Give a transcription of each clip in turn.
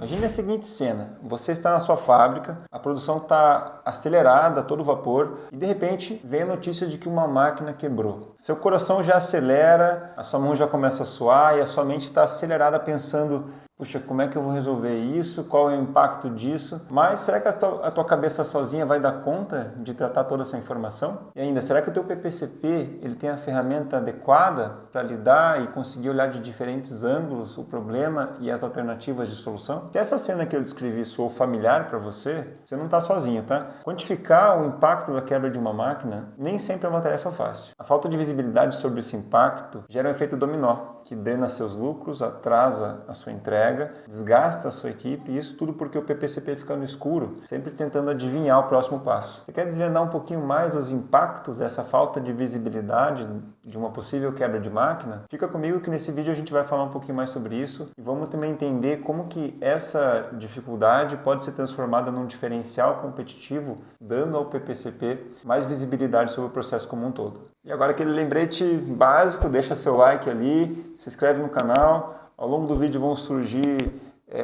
Imagine a seguinte cena, você está na sua fábrica, a produção está acelerada, a todo vapor, e de repente vem a notícia de que uma máquina quebrou. Seu coração já acelera, a sua mão já começa a suar e a sua mente está acelerada pensando: puxa, como é que eu vou resolver isso? Qual é o impacto disso? Mas será que a tua cabeça sozinha vai dar conta de tratar toda essa informação? E ainda, será que o teu PPCP ele tem a ferramenta adequada para lidar e conseguir olhar de diferentes ângulos o problema e as alternativas de solução? Se essa cena que eu descrevi soou familiar para você, você não está sozinho, tá? Quantificar o impacto da quebra de uma máquina nem sempre é uma tarefa fácil. A falta de visibilidade sobre esse impacto gera um efeito dominó, que drena seus lucros, atrasa a sua entrega, desgasta a sua equipe, e isso tudo porque o PPCP fica no escuro, sempre tentando adivinhar o próximo passo. Você quer desvendar um pouquinho mais os impactos dessa falta de visibilidade de uma possível quebra de máquina? Fica comigo que nesse vídeo a gente vai falar um pouquinho mais sobre isso e vamos também entender como que essa dificuldade pode ser transformada num diferencial competitivo, dando ao PPCP mais visibilidade sobre o processo como um todo. E agora aquele lembrete básico, deixa seu like ali, se inscreve no canal. Ao longo do vídeo vão surgir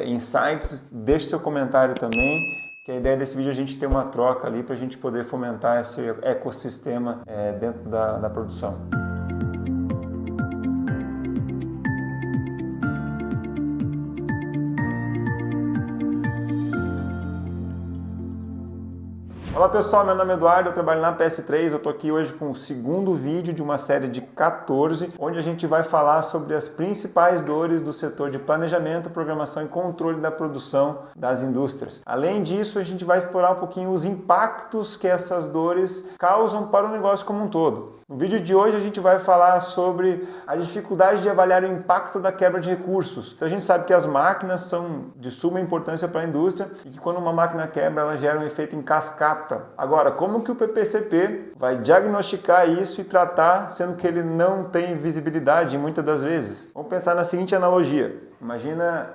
insights, deixe seu comentário também, que a ideia desse vídeo é a gente ter uma troca ali para a gente poder fomentar esse ecossistema dentro da produção. Olá pessoal, meu nome é Eduardo, eu trabalho na PS3, eu estou aqui hoje com o segundo vídeo de uma série de 14, onde a gente vai falar sobre as principais dores do setor de planejamento, programação e controle da produção das indústrias. Além disso, a gente vai explorar um pouquinho os impactos que essas dores causam para o negócio como um todo. No vídeo de hoje a gente vai falar sobre a dificuldade de avaliar o impacto da quebra de recursos. Então a gente sabe que as máquinas são de suma importância para a indústria e que quando uma máquina quebra ela gera um efeito em cascata. Agora, como que o PPCP vai diagnosticar isso e tratar, sendo que ele não tem visibilidade muitas das vezes? Vamos pensar na seguinte analogia. Imagina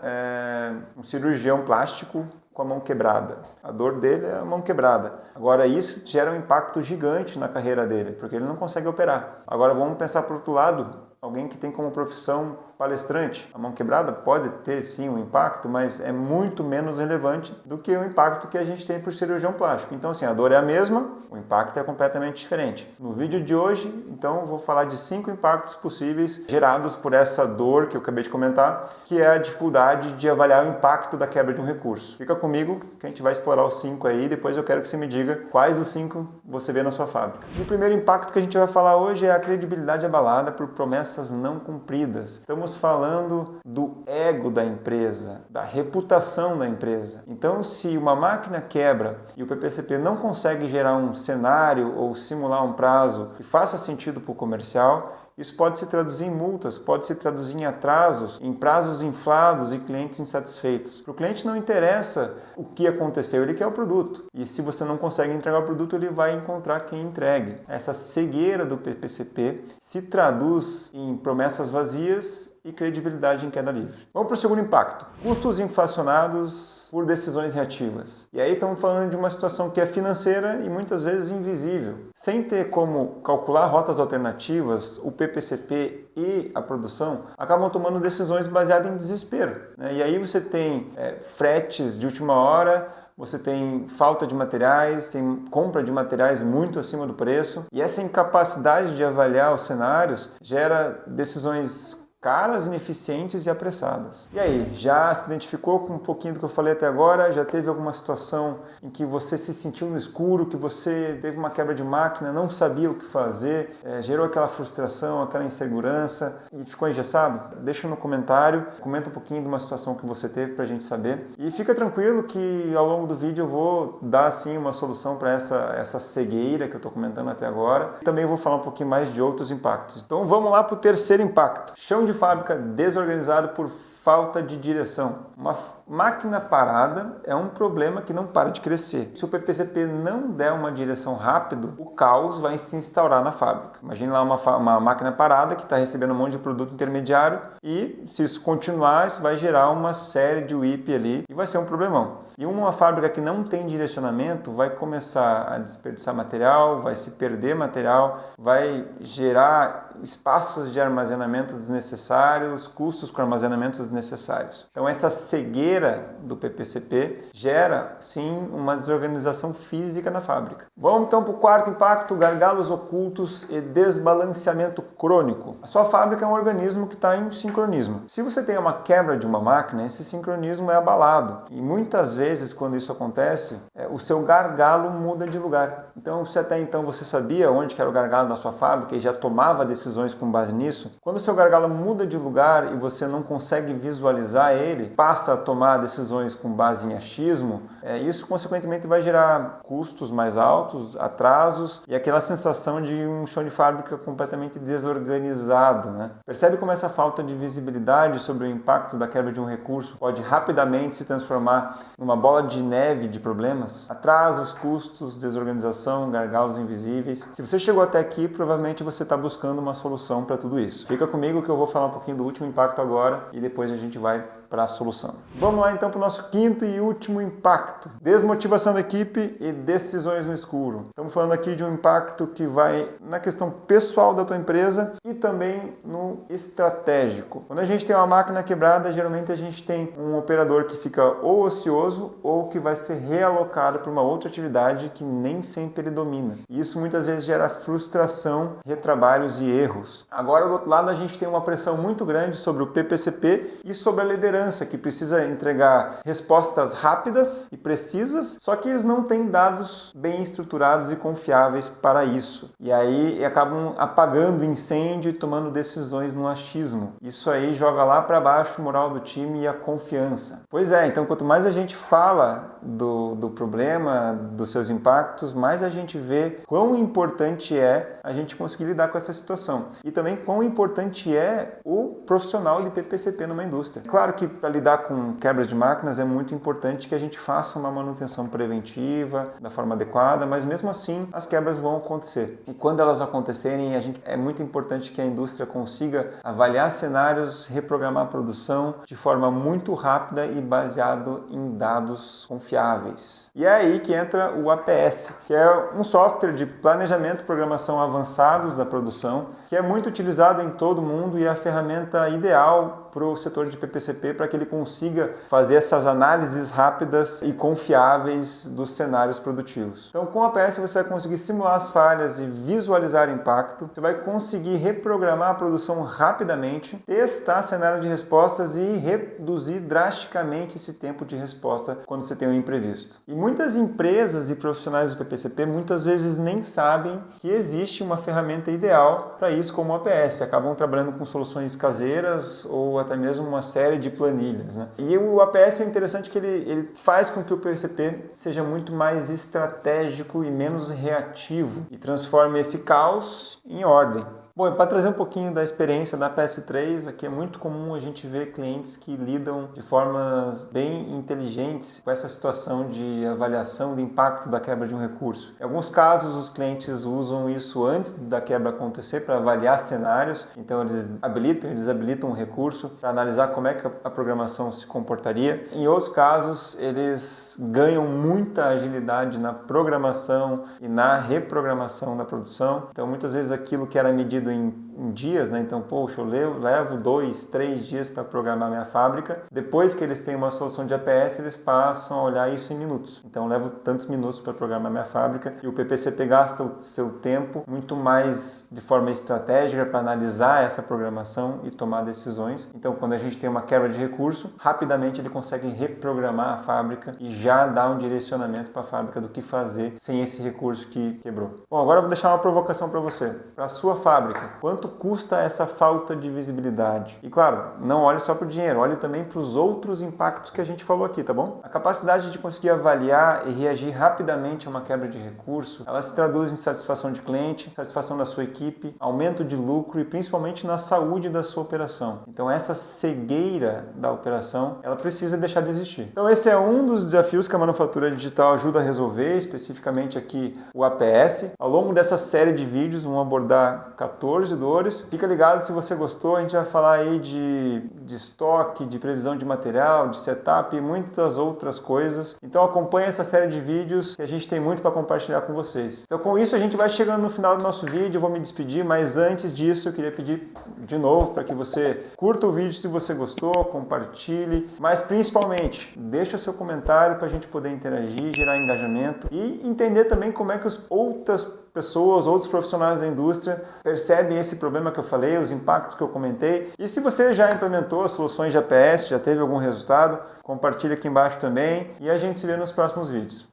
um cirurgião plástico com a mão quebrada. A dor dele é a mão quebrada. Agora isso gera um impacto gigante na carreira dele, porque ele não consegue operar. Agora vamos pensar por outro lado, alguém que tem como profissão palestrante. A mão quebrada pode ter sim um impacto, mas é muito menos relevante do que o impacto que a gente tem por cirurgião plástico. Então assim, a dor é a mesma, o impacto é completamente diferente. No vídeo de hoje, então, eu vou falar de 5 impactos possíveis gerados por essa dor que eu acabei de comentar, que é a dificuldade de avaliar o impacto da quebra de um recurso. Fica comigo que a gente vai explorar os 5 aí, depois eu quero que você me diga quais os 5 você vê na sua fábrica. E o primeiro impacto que a gente vai falar hoje é a credibilidade abalada por promessas não cumpridas. Estamos falando do ego da empresa, da reputação da empresa. Então, se uma máquina quebra e o PPCP não consegue gerar um cenário ou simular um prazo que faça sentido para o comercial, isso pode se traduzir em multas, pode se traduzir em atrasos, em prazos inflados e clientes insatisfeitos. Para o cliente não interessa o que aconteceu, ele quer o produto. E se você não consegue entregar o produto, ele vai encontrar quem entregue. Essa cegueira do PPCP se traduz em promessas vazias e credibilidade em queda livre. Vamos para o segundo impacto. Custos inflacionados por decisões reativas. E aí estamos falando de uma situação que é financeira e muitas vezes invisível. Sem ter como calcular rotas alternativas, o PPCP e a produção acabam tomando decisões baseadas em desespero, né? E aí você tem fretes de última hora, você tem falta de materiais, tem compra de materiais muito acima do preço, e essa incapacidade de avaliar os cenários gera decisões caras, ineficientes e apressadas. E aí, já se identificou com um pouquinho do que eu falei até agora? Já teve alguma situação em que você se sentiu no escuro, que você teve uma quebra de máquina, não sabia o que fazer, gerou aquela frustração, aquela insegurança e ficou engessado? Deixa no comentário, comenta um pouquinho de uma situação que você teve pra gente saber. E fica tranquilo que ao longo do vídeo eu vou dar sim uma solução para essa cegueira que eu estou comentando até agora. E também vou falar um pouquinho mais de outros impactos. Então vamos lá para o terceiro impacto. Chão de fábrica desorganizado por falta de direção. Uma máquina parada é um problema que não para de crescer. Se o PPCP não der uma direção rápido, o caos vai se instaurar na fábrica. Imagine lá uma máquina parada que está recebendo um monte de produto intermediário e se isso continuar, isso vai gerar uma série de WIP ali e vai ser um problemão. E uma fábrica que não tem direcionamento vai começar a desperdiçar material, vai se perder material, vai gerar espaços de armazenamento desnecessários, custos com armazenamentos necessários. Então essa cegueira do PPCP gera sim uma desorganização física na fábrica. Vamos então para o quarto impacto: gargalos ocultos e desbalanceamento crônico. A sua fábrica é um organismo que está em sincronismo. Se você tem uma quebra de uma máquina, esse sincronismo é abalado. E muitas vezes, quando isso acontece, o seu gargalo muda de lugar. Então, se até então você sabia onde que era o gargalo da sua fábrica e já tomava decisões com base nisso, quando o seu gargalo muda de lugar e você não consegue visualizar ele, passa a tomar decisões com base em achismo, isso consequentemente vai gerar custos mais altos, atrasos e aquela sensação de um chão de fábrica completamente desorganizado, né? Percebe como essa falta de visibilidade sobre o impacto da quebra de um recurso pode rapidamente se transformar numa bola de neve de problemas? Atrasos, custos, desorganização, gargalos invisíveis. Se você chegou até aqui, provavelmente você está buscando uma solução para tudo isso. Fica comigo que eu vou falar um pouquinho do último impacto agora e depois a gente vai para a solução. Vamos lá então para o nosso quinto e último impacto: desmotivação da equipe e decisões no escuro. Estamos falando aqui de um impacto que vai na questão pessoal da tua empresa e também no estratégico. Quando a gente tem uma máquina quebrada, geralmente a gente tem um operador que fica ou ocioso ou que vai ser realocado para uma outra atividade que nem sempre ele domina. E isso muitas vezes gera frustração, retrabalhos e erros. Agora, do outro lado, a gente tem uma pressão muito grande sobre o PPCP e sobre a liderança, que precisa entregar respostas rápidas e precisas, só que eles não têm dados bem estruturados e confiáveis para isso. E aí acabam apagando incêndio e tomando decisões no achismo. Isso aí joga lá para baixo o moral do time e a confiança. Pois é, então quanto mais a gente fala do problema, dos seus impactos, mais a gente vê quão importante é a gente conseguir lidar com essa situação. E também quão importante é o profissional de PPCP numa indústria. Claro que para lidar com quebras de máquinas é muito importante que a gente faça uma manutenção preventiva da forma adequada, mas mesmo assim as quebras vão acontecer. E quando elas acontecerem, é muito importante que a indústria consiga avaliar cenários, reprogramar a produção de forma muito rápida e baseado em dados confiáveis. E é aí que entra o APS, que é um software de planejamento e programação avançados da produção, que é muito utilizado em todo o mundo e é a ferramenta ideal para o setor de PPCP para que ele consiga fazer essas análises rápidas e confiáveis dos cenários produtivos. Então, com o APS você vai conseguir simular as falhas e visualizar o impacto, você vai conseguir reprogramar a produção rapidamente, testar cenário de respostas e reduzir drasticamente esse tempo de resposta quando você tem um imprevisto. E muitas empresas e profissionais do PPCP muitas vezes nem sabem que existe uma ferramenta ideal para isso, como o APS. Acabam trabalhando com soluções caseiras ou até mesmo uma série de planilhas, né? E o APS é interessante que ele faz com que o PPCP seja muito mais estratégico e menos reativo e transforme esse caos em ordem. Bom, para trazer um pouquinho da experiência da PS3, aqui é muito comum a gente ver clientes que lidam de formas bem inteligentes com essa situação de avaliação do impacto da quebra de um recurso. Em alguns casos, os clientes usam isso antes da quebra acontecer para avaliar cenários, então eles habilitam e desabilitam um recurso para analisar como é que a programação se comportaria. Em outros casos, eles ganham muita agilidade na programação e na reprogramação da produção. Então, muitas vezes aquilo que era medido em dias, né? Então, poxa, eu levo 2, 3 dias para programar minha fábrica. Depois que eles têm uma solução de APS, eles passam a olhar isso em minutos. Então, eu levo tantos minutos para programar minha fábrica e o PPCP gasta o seu tempo muito mais de forma estratégica para analisar essa programação e tomar decisões. Então, quando a gente tem uma quebra de recurso, rapidamente ele consegue reprogramar a fábrica e já dar um direcionamento para a fábrica do que fazer sem esse recurso que quebrou. Bom, agora eu vou deixar uma provocação para você. Para a sua fábrica, quanto custa essa falta de visibilidade? E claro, não olhe só para o dinheiro, olhe também para os outros impactos que a gente falou aqui, tá bom? A capacidade de conseguir avaliar e reagir rapidamente a uma quebra de recurso, ela se traduz em satisfação de cliente, satisfação da sua equipe, aumento de lucro e principalmente na saúde da sua operação. Então essa cegueira da operação, ela precisa deixar de existir. Então esse é um dos desafios que a manufatura digital ajuda a resolver, especificamente aqui o APS. Ao longo dessa série de vídeos, vamos abordar 14 do fornecedores. Fica ligado se você gostou, a gente vai falar aí de estoque, de previsão de material, de setup e muitas outras coisas. Então acompanhe essa série de vídeos que a gente tem muito para compartilhar com vocês. Então com isso a gente vai chegando no final do nosso vídeo, eu vou me despedir, mas antes disso eu queria pedir de novo para que você curta o vídeo se você gostou, compartilhe, mas principalmente deixa o seu comentário para a gente poder interagir, gerar engajamento e entender também como é que outras pessoas, outros profissionais da indústria percebem esse problema que eu falei, os impactos que eu comentei. E se você já implementou as soluções de APS, já teve algum resultado, compartilha aqui embaixo também e a gente se vê nos próximos vídeos.